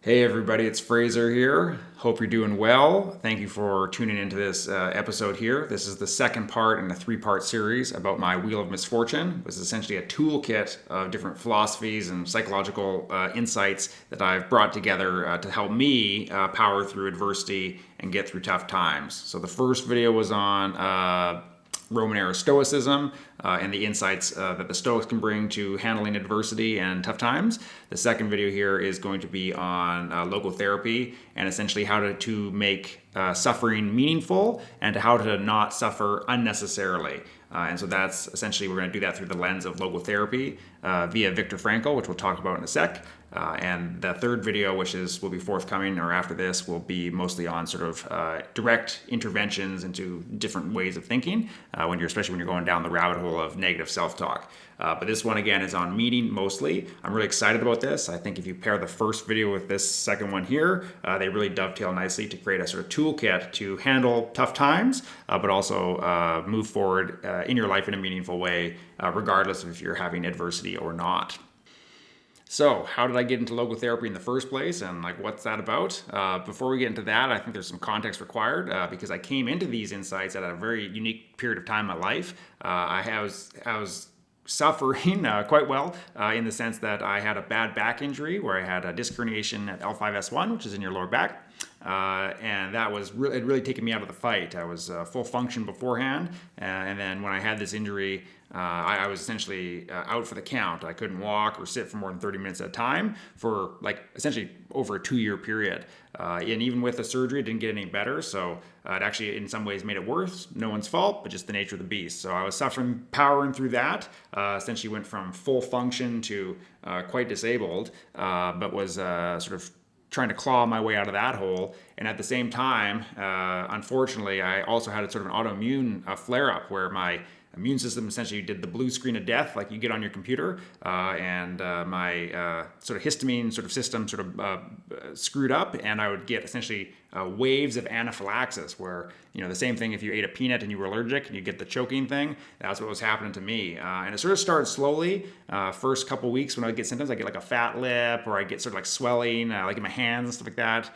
Hey everybody, it's Fraser here. Hope you're doing well. Thank you for tuning into this episode here. This is the second part in a three-part series about my Wheel of Misfortune. It was essentially a toolkit of different philosophies and psychological insights that I've brought together to help me power through adversity and get through tough times. So the first video was on Roman era Stoicism and the insights that the Stoics can bring to handling adversity and tough times. The second video here is going to be on logotherapy and essentially how to make suffering meaningful and how to not suffer unnecessarily. And so that's essentially, we're going to do that through the lens of logotherapy via Viktor Frankl, which we'll talk about in a sec. And the third video, which will be forthcoming or after this, will be mostly on sort of direct interventions into different ways of thinking, especially when you're going down the rabbit hole of negative self-talk. But this one, again, is on meaning mostly. I'm really excited about this. I think if you pair the first video with this second one here, they really dovetail nicely to create a sort of toolkit to handle tough times, but also move forward in your life in a meaningful way, regardless of if you're having adversity or not. So, how did I get into logotherapy in the first place, and what's that about? Before we get into that, I think there's some context required because I came into these insights at a very unique period of time in my life. I was suffering quite well in the sense that I had a bad back injury where I had a disc herniation at L5S1, which is in your lower back. And that was really, it really taken me out of the fight. I was full function beforehand. And then when I had this injury, I was essentially out for the count. I couldn't walk or sit for more than 30 minutes at a time for essentially over a 2-year period. And even with the surgery, it didn't get any better. So it actually in some ways made it worse. No one's fault, but just the nature of the beast. So I was suffering, powering through that. Essentially went from full function to quite disabled, but was sort of trying to claw my way out of that hole. And at the same time, unfortunately, I also had a sort of an autoimmune flare-up where my immune system essentially did the blue screen of death like you get on your computer, and my sort of histamine sort of system sort of screwed up, and I would get essentially waves of anaphylaxis where, the same thing if you ate a peanut and you were allergic and you get the choking thing, that's what was happening to me. And it sort of started slowly. First couple weeks when I would get symptoms, I get like a fat lip, or I get sort of like swelling, like in my hands and stuff like that.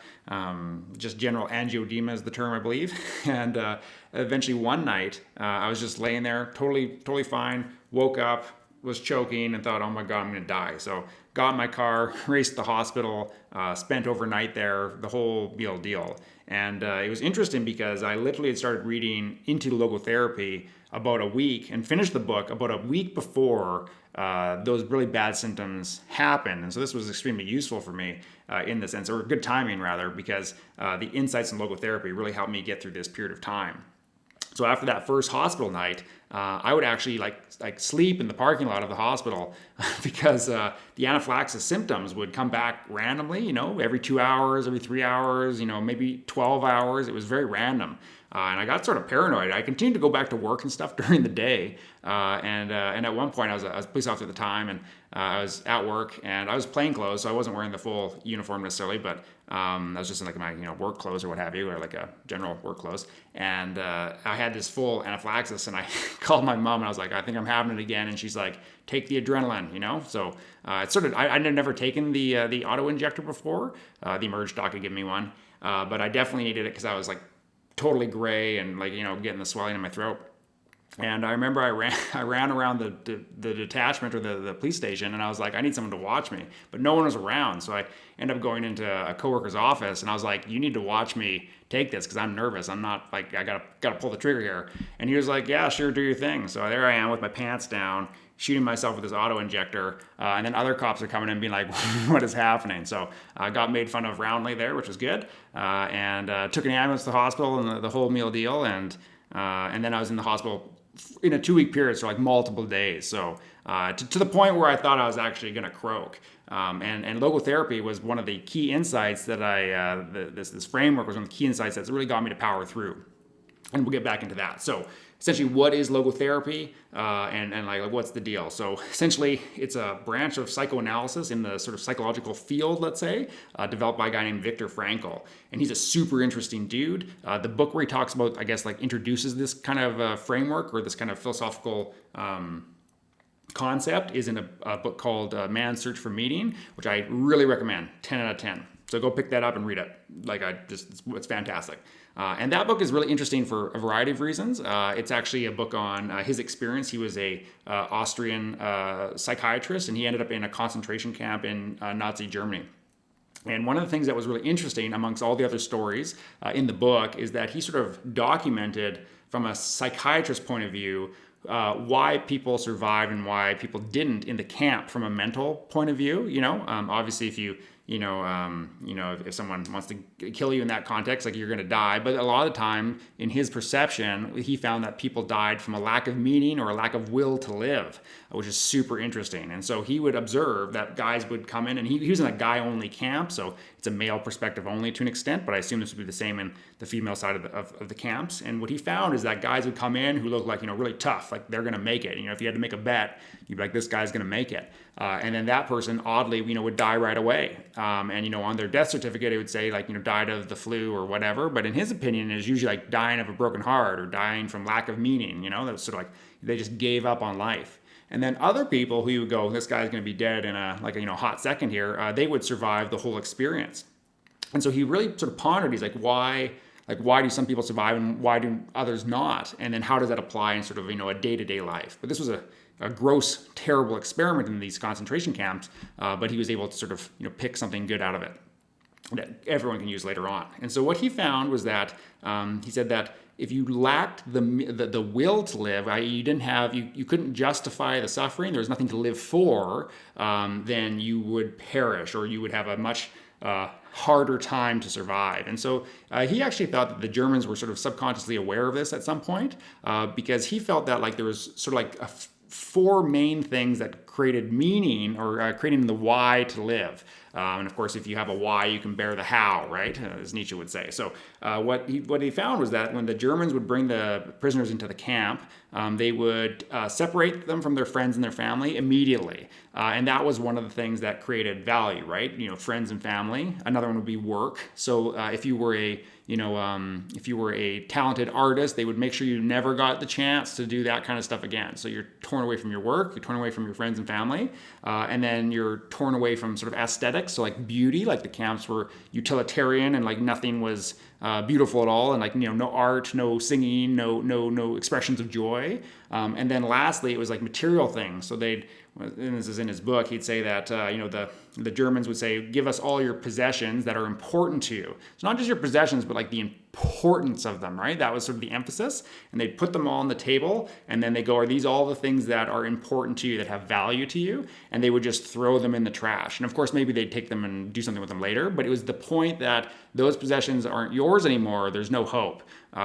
Just general angioedema is the term, I believe. And eventually one night, I was just laying there, totally fine, woke up, was choking, and thought, oh my God, I'm gonna die. So got in my car, raced to the hospital, spent overnight there, the whole deal. And it was interesting because I literally had started reading into logotherapy about a week and finished the book about a week before those really bad symptoms happened. And so this was extremely useful for me in the sense, or good timing rather, because the insights in logotherapy really helped me get through this period of time. So after that first hospital night, I would actually like sleep in the parking lot of the hospital because the anaphylaxis symptoms would come back randomly, every 2 hours, every 3 hours, maybe 12 hours. It was very random. And I got sort of paranoid. I continued to go back to work and stuff during the day. And at one point I was a police officer at the time, and I was at work and I was plainclothes, so I wasn't wearing the full uniform necessarily, but I was just in like my work clothes or what have you, or like a general work clothes. And I had this full anaphylaxis, and I called my mom and I was like, I think I'm having it again. And she's like, take the adrenaline, So it's sort of, I'd never taken the auto injector before. The Emerge doc had given me one, but I definitely needed it because I was like totally gray and getting the swelling in my throat. And I remember I ran around the detachment or the police station, and I was like, I need someone to watch me, but no one was around. So I ended up going into a coworker's office, and I was like, you need to watch me take this because I'm nervous. I'm not I gotta pull the trigger here. And he was like, yeah, sure, do your thing. So there I am with my pants down, shooting myself with this auto injector, and then other cops are coming in and being like, what is happening? So I got made fun of roundly there, which was good, and took an ambulance to the hospital and the whole meal deal, and then I was in the hospital in a 2-week period, so like multiple days. So to the point where I thought I was actually going to croak. And logotherapy was one of the key insights that this framework was one of the key insights that's really got me to power through. And we'll get back into that. So essentially, what is logotherapy and what's the deal? So essentially, it's a branch of psychoanalysis in the sort of psychological field, let's say, developed by a guy named Viktor Frankl. And he's a super interesting dude. The book where he talks about, introduces this kind of framework or this kind of philosophical concept is in a book called Man's Search for Meaning, which I really recommend, 10 out of 10. So go pick that up and read it. It's fantastic. And that book is really interesting for a variety of reasons. It's actually a book on his experience. He was a Austrian psychiatrist, and he ended up in a concentration camp in Nazi Germany. And one of the things that was really interesting amongst all the other stories in the book is that he sort of documented from a psychiatrist's point of view why people survived and why people didn't in the camp from a mental point of view. Obviously if if someone wants to kill you in that context, like, you're going to die. But a lot of the time, in his perception, he found that people died from a lack of meaning or a lack of will to live, which is super interesting. And so he would observe that guys would come in, and he was in a guy-only camp, so it's a male perspective only to an extent, but I assume this would be the same in the female side of the camps. And what he found is that guys would come in who looked like, really tough, like they're going to make it. If you had to make a bet, you'd be like, this guy's going to make it. And then that person, oddly, would die right away. And on their death certificate, it would say, like, died of the flu or whatever. But in his opinion, it was usually like dying of a broken heart or dying from lack of meaning. That was sort of like they just gave up on life. And then other people who would go, this guy's going to be dead in a hot second here, they would survive the whole experience. And so he really sort of pondered, he's like, why do some people survive and why do others not? And then how does that apply in sort of, a day-to-day life? But this was a gross, terrible experiment in these concentration camps, but he was able to sort of, pick something good out of it that everyone can use later on. And so what he found was that, he said that if you lacked the will to live, i.e. you couldn't justify the suffering, there was nothing to live for, then you would perish, or you would have a much harder time to survive. And so he actually thought that the Germans were sort of subconsciously aware of this at some point, because he felt that there was sort of like four main things that created meaning, or creating the why to live. And of course, if you have a why, you can bear the how, right? As Nietzsche would say. So what he found was that when the Germans would bring the prisoners into the camp, they would separate them from their friends and their family immediately. And that was one of the things that created value, right? Friends and family. Another one would be work. So if you were a talented artist, they would make sure you never got the chance to do that kind of stuff again. So you're torn away from your work, you're torn away from your friends and family, and then you're torn away from sort of aesthetics. So like beauty, like the camps were utilitarian and like nothing was beautiful at all, and no art, no singing, no expressions of joy. And then lastly, it was like material things. So and this is in his book, he'd say that the Germans would say, give us all your possessions that are important to you. So not just your possessions, but like the importance of them, right? That was sort of the emphasis. And they'd put them all on the table, and then they go, are these all the things that are important to you, that have value to you? And they would just throw them in the trash. And of course, maybe they'd take them and do something with them later, but it was the point that those possessions aren't yours anymore. There's no hope.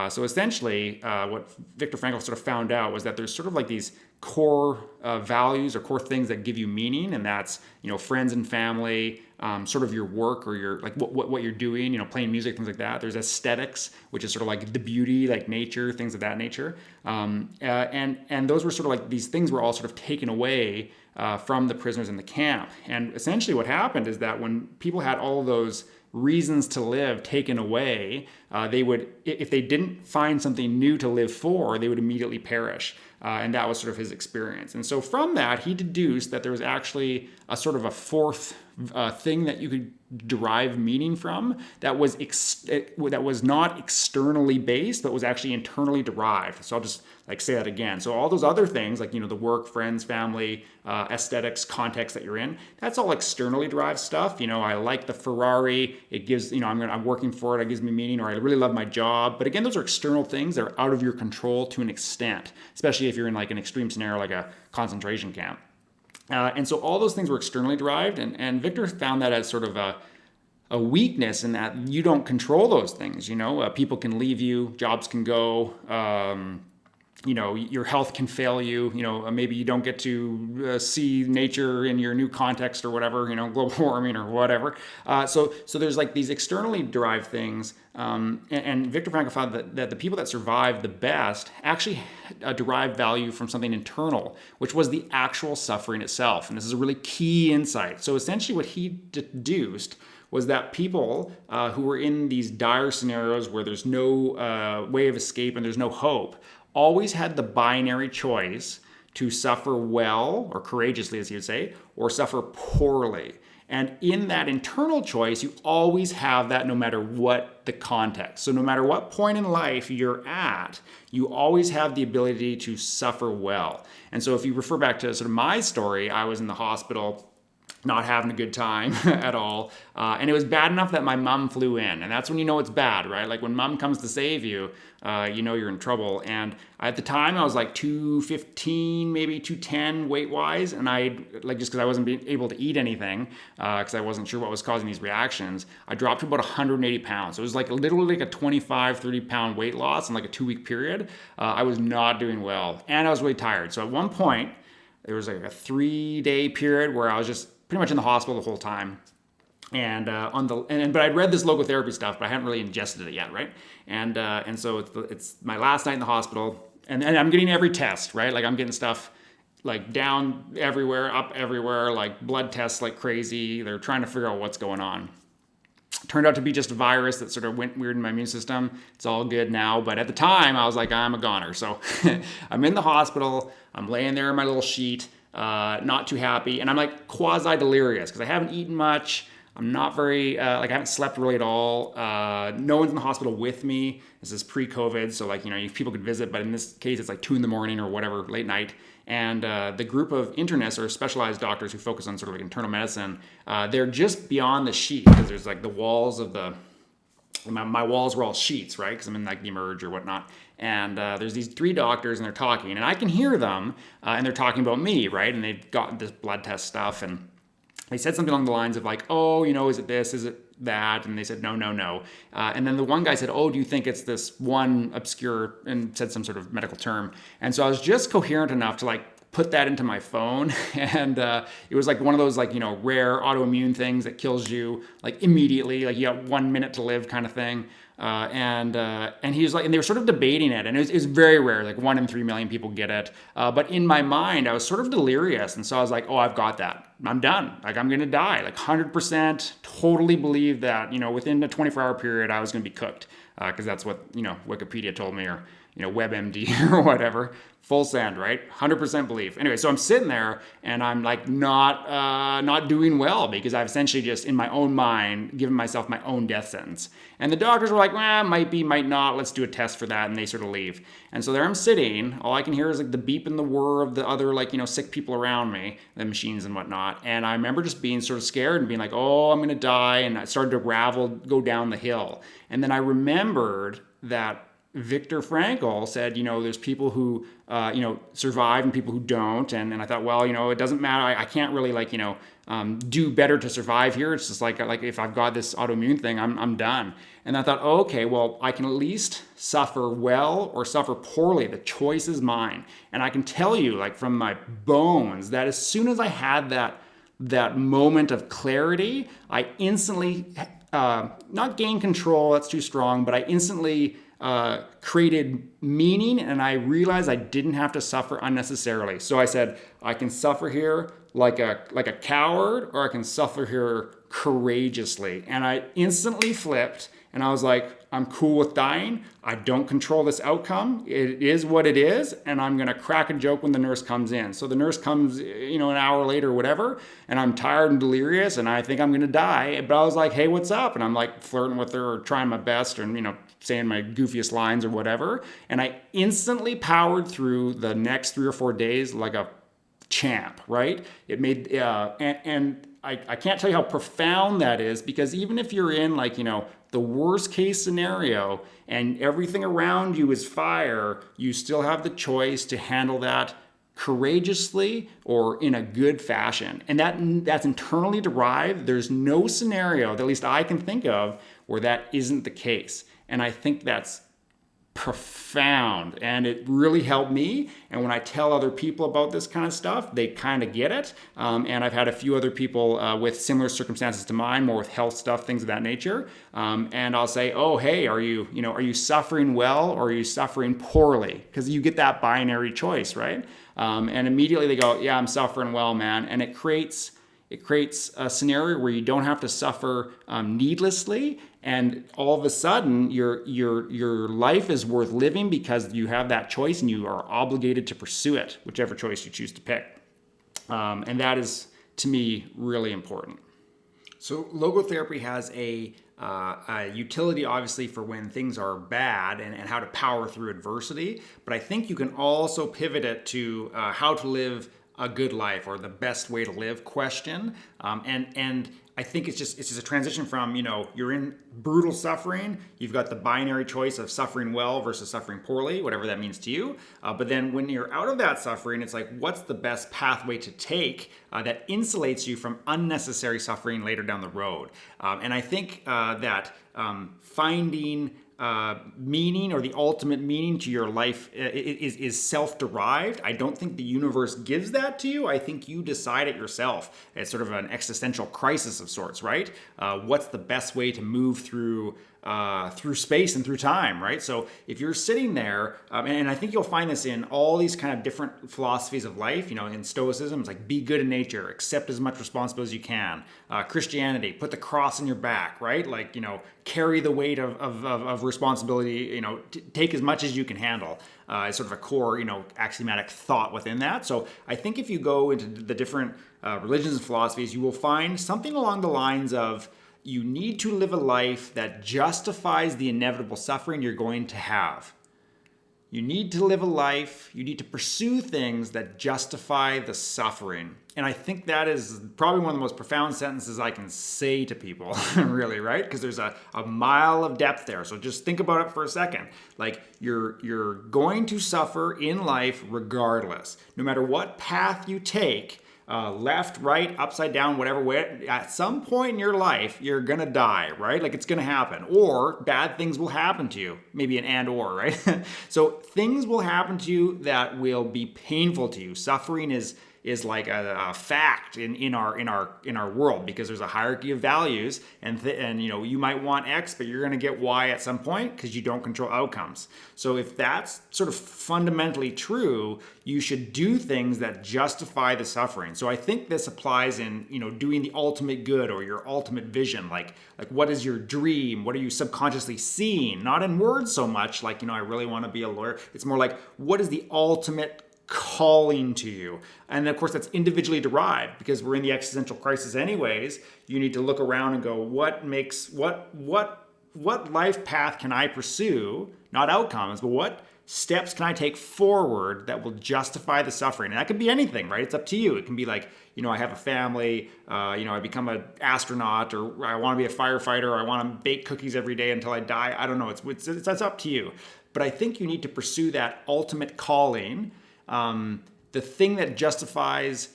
So essentially, what Viktor Frankl sort of found out was that there's sort of like these core values or core things that give you meaning, and that's friends and family, sort of your work or your like what you're doing, playing music, things like that. There's aesthetics, which is sort of like the beauty, like nature, things of that nature, and those were sort of like these things were all sort of taken away from the prisoners in the camp. And essentially, what happened is that when people had all of those reasons to live taken away, they would, if they didn't find something new to live for, they would immediately perish. And that was sort of his experience. And so from that, he deduced that there was actually a sort of a fourth thing that you could derive meaning from that was not externally based, but was actually internally derived. So I'll just say that again. So all those other things, like the work, friends, family, aesthetics, context that you're in, that's all externally derived stuff. I like the Ferrari. It gives I'm working for it. It gives me meaning. Or I really love my job. But again, those are external things that are out of your control to an extent, especially if you're in like an extreme scenario like a concentration camp. And so all those things were externally derived, and Viktor found that as sort of a weakness in that you don't control those things. People can leave you, jobs can go, your health can fail you. Maybe you don't get to see nature in your new context or whatever. Global warming or whatever. So there's like these externally derived things. And Viktor Frankl found that the people that survived the best actually derived value from something internal, which was the actual suffering itself. And this is a really key insight. So essentially what he deduced was that people who were in these dire scenarios where there's no way of escape and there's no hope always had the binary choice to suffer well, or courageously as he would say, or suffer poorly. And in that internal choice, you always have that no matter what the context. So no matter what point in life you're at, you always have the ability to suffer well. And so if you refer back to sort of my story, I was in the hospital not having a good time at all. And it was bad enough that my mom flew in. And that's when you know it's bad, right? Like when mom comes to save you, you know you're in trouble. And at the time I was like 215, maybe 210 weight-wise. And just because I wasn't able to eat anything, because I wasn't sure what was causing these reactions, I dropped to about 180 pounds. So it was like literally like a 25, 30 pound weight loss in like a 2-week period. I was not doing well. And I was really tired. So at one point, there was like a 3-day period where I was just pretty much in the hospital the whole time. And but I'd read this logotherapy stuff, but I hadn't really ingested it yet, right? And so it's my last night in the hospital, and I'm getting every test, right? Like I'm getting stuff like down everywhere, up everywhere, like blood tests like crazy. They're trying to figure out what's going on. Turned out to be just a virus that sort of went weird in my immune system. It's all good now, but at the time I was like, I'm a goner. So I'm in the hospital, I'm laying there in my little sheet, not too happy, and I'm like quasi-delirious because I haven't eaten much. I'm not very, I haven't slept really at all. No one's in the hospital with me. This is pre-COVID, so people could visit, but in this case, it's like 2 a.m. or whatever, late night. And the group of internists or specialized doctors who focus on sort of like internal medicine, they're just beyond the sheet because there's like the walls of my walls were all sheets, right? Because I'm in like the Emerge or whatnot. And there's these 3 doctors and they're talking and I can hear them and they're talking about me, right? And they've got this blood test stuff and they said something along the lines of like, oh, is it this? Is it that? And they said, no. And then the one guy said, oh, do you think it's this one obscure, and said some sort of medical term. And so I was just coherent enough to like put that into my phone. And it was like one of those rare autoimmune things that kills you like immediately, like you got 1 minute to live kind of thing. And he was like, and they were sort of debating it, and it was very rare, like 1 in 3 million people get it. But in my mind, I was sort of delirious, and so I was like, oh, I've got that. I'm done. Like I'm gonna die. Like 100%, totally believe that within a 24-hour period, I was gonna be cooked, because that's what Wikipedia told me, or WebMD or whatever. Full send, right? 100% belief. Anyway, so I'm sitting there and I'm like not doing well because I've essentially just in my own mind given myself my own death sentence. And the doctors were like, might be, might not. Let's do a test for that. And they sort of leave. And so there I'm sitting. All I can hear is like the beep and the whir of the other sick people around me, the machines and whatnot. And I remember just being sort of scared and being like, oh, I'm gonna die. And I started to go down the hill. And then I remembered that Viktor Frankl said, there's people who, survive and people who don't. And I thought, well, it doesn't matter. I can't really do better to survive here. It's just like if I've got this autoimmune thing, I'm done. And I thought, oh, okay, well, I can at least suffer well or suffer poorly. The choice is mine. And I can tell you from my bones that as soon as I had that moment of clarity, I instantly, not gained control, that's too strong, but I instantly created meaning, and I realized I didn't have to suffer unnecessarily. So I said, I can suffer here like a coward, or I can suffer here courageously. And I instantly flipped, and I was like, I'm cool with dying. I don't control this outcome. It is what it is, and I'm gonna crack a joke when the nurse comes in. So the nurse comes, an hour later or whatever, and I'm tired and delirious, and I think I'm gonna die. But I was like, hey, what's up? And I'm like flirting with her or trying my best, and saying my goofiest lines or whatever. And I instantly powered through the next 3 or 4 days like a champ, right? It made, and I can't tell you how profound that is, because even if you're in the worst case scenario and everything around you is fire, you still have the choice to handle that courageously or in a good fashion. And that's internally derived. There's no scenario that at least I can think of where that isn't the case. And I think that's profound, and it really helped me. And when I tell other people about this kind of stuff, they kind of get it. And I've had a few other people with similar circumstances to mine, more with health stuff, things of that nature. And I'll say, oh, hey, are you suffering well or are you suffering poorly? Because you get that binary choice, right? And immediately they go, yeah, I'm suffering well, man. And it creates a scenario where you don't have to suffer needlessly, and all of a sudden your life is worth living because you have that choice and you are obligated to pursue it, whichever choice you choose to pick. And that is, to me, really important. So logotherapy has a utility, obviously, for when things are bad and how to power through adversity. But I think you can also pivot it to how to live a good life, or the best way to live question. And I think it's just a transition from, you're in brutal suffering. You've got the binary choice of suffering well versus suffering poorly, whatever that means to you. But then when you're out of that suffering, it's like, what's the best pathway to take that insulates you from unnecessary suffering later down the road? And I think that finding meaning, or the ultimate meaning to your life, is self-derived. I don't think the universe gives that to you. I think you decide it yourself. It's sort of an existential crisis of sorts, right? What's the best way to move through space and through time, right? So if you're sitting there, and I think you'll find this in all these kind of different philosophies of life, in Stoicism, it's like, be good in nature, accept as much responsibility as you can. Christianity, put the cross on your back, right? Like, carry the weight of responsibility, take as much as you can handle. Is sort of a core, axiomatic thought within that. So I think if you go into the different religions and philosophies, you will find something along the lines of, you need to live a life that justifies the inevitable suffering you're going to have. You need to live a life, you need to pursue things that justify the suffering. And I think that is probably one of the most profound sentences I can say to people, really, right? Because there's a mile of depth there. So just think about it for a second. Like, you're going to suffer in life regardless. No matter what path you take, left, right, upside down, whatever way, at some point in your life, you're gonna die, right? Like, it's gonna happen. Or bad things will happen to you. Maybe an and or, right? So things will happen to you that will be painful to you. Suffering is like a fact in our world, because there's a hierarchy of values, and you might want X, but you're going to get Y at some point because you don't control outcomes. So if that's sort of fundamentally true, you should do things that justify the suffering. So I think this applies in doing the ultimate good, or your ultimate vision. Like what is your dream? What are you subconsciously seeing? Not in words so much, like I really want to be a lawyer. It's more like, what is the ultimate calling to you? And of course, that's individually derived, because we're in the existential crisis anyways. You need to look around and go, what life path can I pursue? Not outcomes, but what steps can I take forward that will justify the suffering? And that could be anything, right? It's up to you. It can be like, I have a family, I become an astronaut, or I want to be a firefighter, or I want to bake cookies every day until I die. I don't know. That's up to you. But I think you need to pursue that ultimate calling, the thing that justifies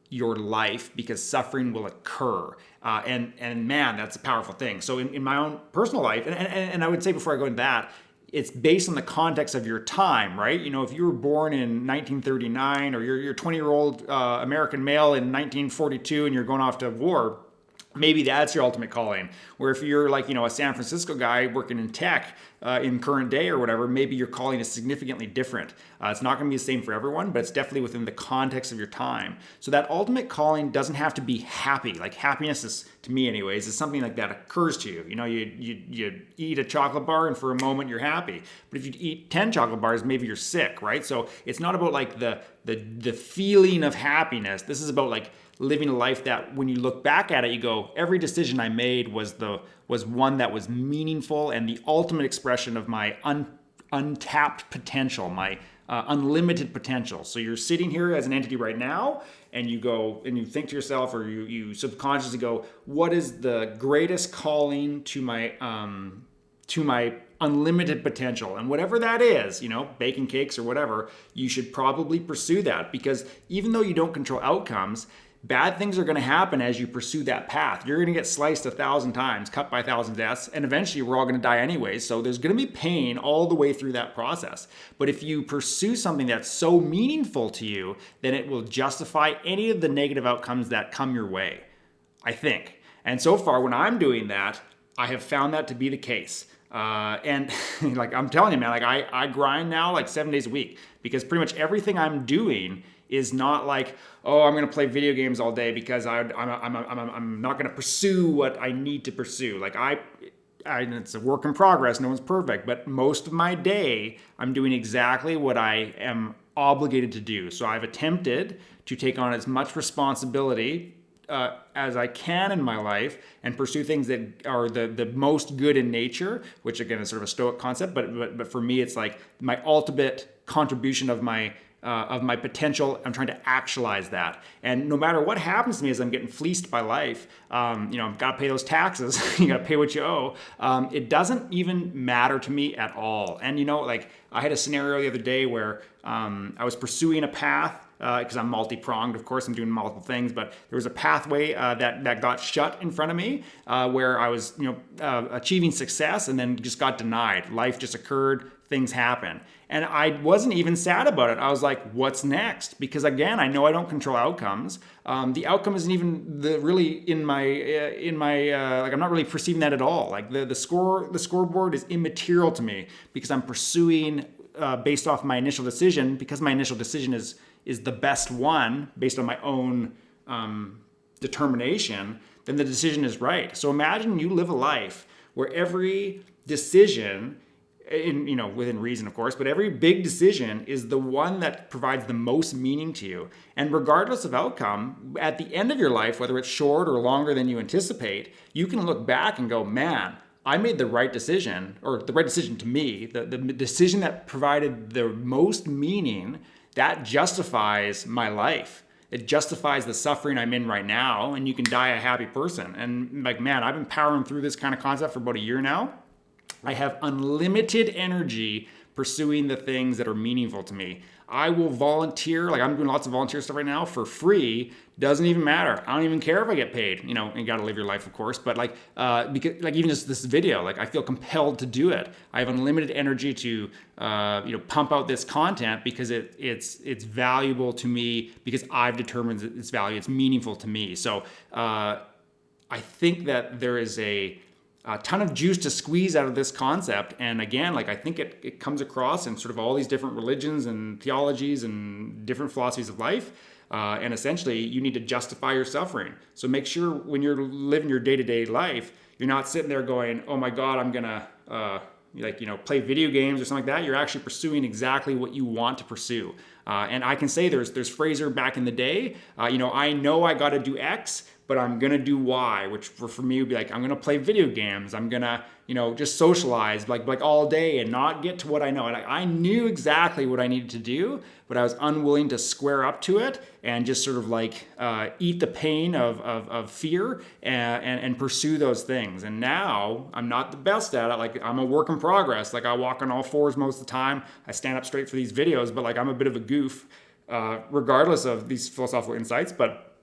your life, because suffering will occur. And man, that's a powerful thing. So in my own personal life, and I would say before I go into that, it's based on the context of your time, right? If you were born in 1939, or you're a 20-year-old American male in 1942 and you're going off to war, maybe that's your ultimate calling. Where if you're like, a San Francisco guy working in tech in current day or whatever, maybe your calling is significantly different. It's not going to be the same for everyone, but it's definitely within the context of your time. So that ultimate calling doesn't have to be happy. Like, happiness is, to me anyways, is something like that occurs to you. You eat a chocolate bar and for a moment you're happy. But if you eat 10 chocolate bars, maybe you're sick, right? So it's not about like the feeling of happiness. This is about like living a life that when you look back at it, you go, every decision I made was one that was meaningful and the ultimate expression of my untapped potential, my unlimited potential. So you're sitting here as an entity right now, and you go and you think to yourself, or you subconsciously go, what is the greatest calling to my unlimited potential? And whatever that is, baking cakes or whatever, you should probably pursue that, because even though you don't control outcomes, bad things are going to happen as you pursue that path. You're going to get sliced 1,000 times, cut by 1,000 deaths, and eventually we're all going to die anyways. So there's going to be pain all the way through that process. But if you pursue something that's so meaningful to you, then it will justify any of the negative outcomes that come your way, I think. And so far, when I'm doing that, I have found that to be the case. And like, I'm telling you, man, like I grind now like 7 days a week, because pretty much everything I'm doing is not like, oh, I'm going to play video games all day because I'm not going to pursue what I need to pursue. Like it's a work in progress. No one's perfect, but most of my day, I'm doing exactly what I am obligated to do. So I've attempted to take on as much responsibility as I can in my life and pursue things that are the most good in nature, which again is sort of a Stoic concept, but for me it's like my ultimate contribution of my potential. I'm trying to actualize that. And no matter what happens to me as I'm getting fleeced by life, I've got to pay those taxes. You got to pay what you owe. It doesn't even matter to me at all. And like I had a scenario the other day where I was pursuing a path because I'm multi-pronged, of course, I'm doing multiple things, but there was a pathway that got shut in front of me where I was, achieving success and then just got denied. Life just occurred, things happen. And I wasn't even sad about it. I was like, what's next? Because again, I know I don't control outcomes. The outcome isn't even really in my like I'm not really perceiving that at all. Like the scoreboard is immaterial to me because I'm pursuing based off my initial decision, because my initial decision is the best one based on my own determination, then the decision is right. So imagine you live a life where every decision, within reason, of course, but every big decision is the one that provides the most meaning to you. And regardless of outcome, at the end of your life, whether it's short or longer than you anticipate, you can look back and go, man, I made the right decision, or the right decision to me, the decision that provided the most meaning, that justifies my life. It justifies the suffering I'm in right now, and you can die a happy person. And like, man, I've been powering through this kind of concept for about a year now. I have unlimited energy pursuing the things that are meaningful to me. I will volunteer, like I'm doing lots of volunteer stuff right now for free. Doesn't even matter. I don't even care if I get paid. You got to live your life, of course. But because even just this video, like I feel compelled to do it. I have unlimited energy to, pump out this content because it's valuable to me because I've determined its value. It's meaningful to me. So I think that there is a ton of juice to squeeze out of this concept. And again, like I think it comes across in sort of all these different religions and theologies and different philosophies of life. And essentially, you need to justify your suffering. So make sure when you're living your day-to-day life, you're not sitting there going, oh my God, I'm going to play video games or something like that. You're actually pursuing exactly what you want to pursue. And I can say there's Fraser back in the day, I know I got to do X, but I'm going to do Y, which for me would be like, I'm going to play video games. I'm going to, just socialize like all day and not get to what I know. And I knew exactly what I needed to do, but I was unwilling to square up to it and just sort of eat the pain of fear and pursue those things. And now I'm not the best at it. Like I'm a work in progress. Like I walk on all fours most of the time. I stand up straight for these videos, but like I'm a bit of a goof, regardless of these philosophical insights. But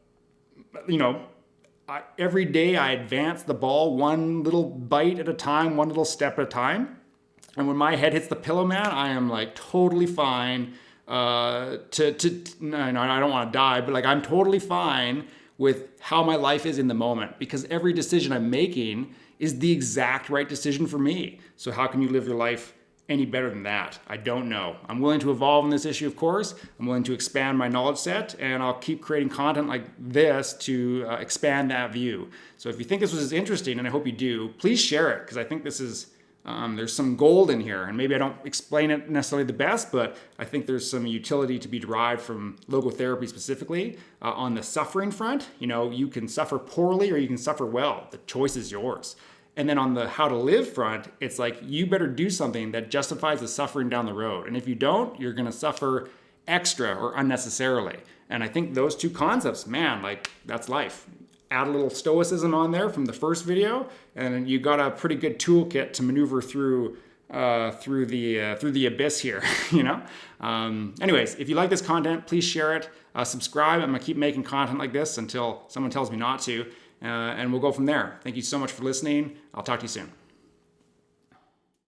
every day I advance the ball one little bite at a time, one little step at a time. And when my head hits the pillow, man, I am like totally fine. I don't want to die, but like I'm totally fine with how my life is in the moment because every decision I'm making is the exact right decision for me. So how can you live your life any better than that? I don't know. I'm willing to evolve on this issue, of course. I'm willing to expand my knowledge set, and I'll keep creating content like this to expand that view. So if you think this was interesting, and I hope you do, please share it because I think this is there's some gold in here, and maybe I don't explain it necessarily the best, but I think there's some utility to be derived from logotherapy specifically on the suffering front. You can suffer poorly or you can suffer well. The choice is yours. And then on the how to live front, it's like you better do something that justifies the suffering down the road. And if you don't, you're going to suffer extra or unnecessarily. And I think those two concepts, man, like that's life. Add a little stoicism on there from the first video, and you got a pretty good toolkit to maneuver through the abyss here. Anyways, if you like this content, please share it. Subscribe. I'm gonna keep making content like this until someone tells me not to. And we'll go from there. Thank you so much for listening. I'll talk to you soon.